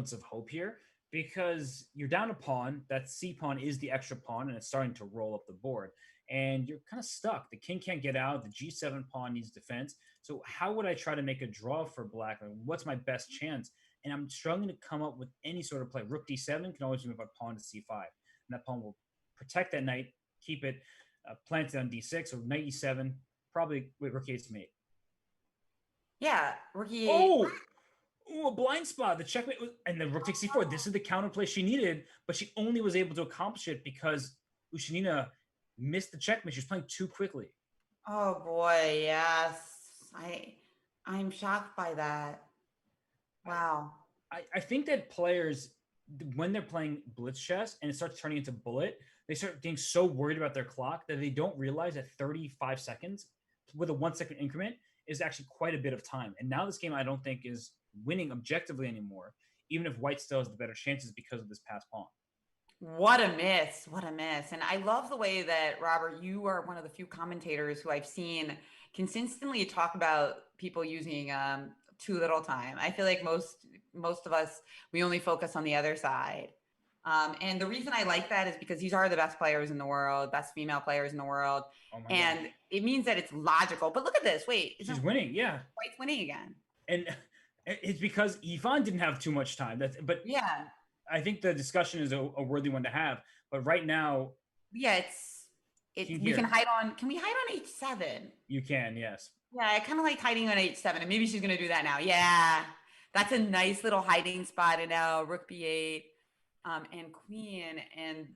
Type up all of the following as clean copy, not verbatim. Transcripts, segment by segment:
semblance of hope here because you're down a pawn. That C pawn is the extra pawn, and it's starting to roll up the board. And you're kind of stuck. The king can't get out. The G7 pawn needs defense. So how would I try to make a draw for black? Like, what's my best chance? And I'm struggling to come up with any sort of play. Rook D7 can always move a pawn to C5, and that pawn will protect that knight, keep it planted on D6. So knight E7, probably with rook E8 mate. Yeah, rookie eight. Oh, ooh, a blind spot. The checkmate was, and the rook takes c4. This is the counterplay she needed, but she only was able to accomplish it because Ushenina missed the checkmate. She was playing too quickly. Oh boy, yes. I I'm shocked by that. I, Wow. I think that players, when they're playing blitz chess and it starts turning into bullet, they start getting so worried about their clock that they don't realize that 35 seconds with a 1 second increment is actually quite a bit of time. And now this game, I don't think is winning objectively anymore, even if white still has the better chances because of this pass pawn. What a miss. What a miss. And I love the way that, Robert, you are one of the few commentators who I've seen consistently talk about people using too little time. I feel like most of us, we only focus on the other side. And the reason I like that is because these are the best players in the world, best female players in the world. Oh my gosh. And it means that it's logical. But look at this. Wait, She's isn't winning, yeah. White's winning again? And it's because Yifan didn't have too much time. But Yeah. I think the discussion is a worthy one to have. But right now, Yeah, we can here hide on, can we hide on H7? you can, yes. Yeah, I kind of like hiding on H7, and maybe she's gonna do that now. Yeah, that's a nice little hiding spot. And now Rook B8, and Queen, and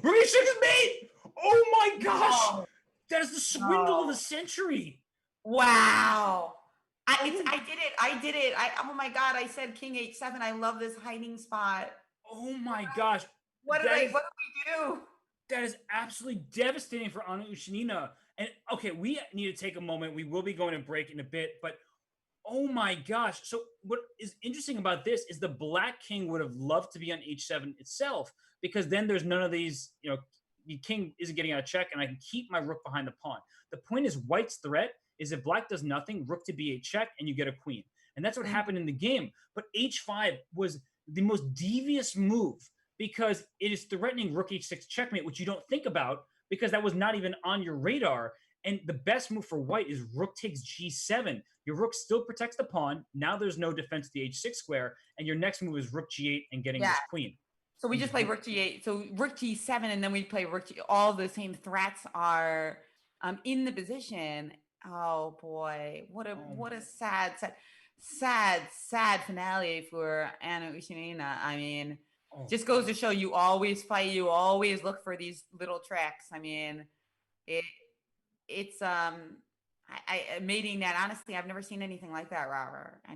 Rook E6 is mate. Oh my gosh, no, that is the swindle of the no, century. wow. Oh, I did it. I did it. Oh my God, I said King H7. I love this hiding spot. oh my gosh, that is What did we do? that is absolutely devastating for Anu Ushenina. And okay, we need to take a moment. We will be going to break in a bit, but oh my gosh. So what is interesting about this is the Black King would have loved to be on H7 itself because then there's none of these, the king isn't getting out of check and I can keep my rook behind the pawn. The point is White's threat is if Black does nothing, rook to B8 check and you get a queen. And that's what happened in the game. But H5 was the most devious move because it is threatening rook H6 checkmate, which you don't think about because that was not even on your radar. And the best move for white is rook takes G7. Your rook still protects the pawn. Now there's no defense to the H6 square. And your next move is rook G8 and getting Yeah. this queen. So we And just play Rook G8. So Rook G7, and then we play Rook G. All the same threats are in the position. Oh boy, oh, what a sad finale for Anna Ushenina. I mean, oh just goes gosh. to show you always fight. You always look for these little tricks. I mean, it it's mating that. Honestly, I've never seen anything like that, Robert. I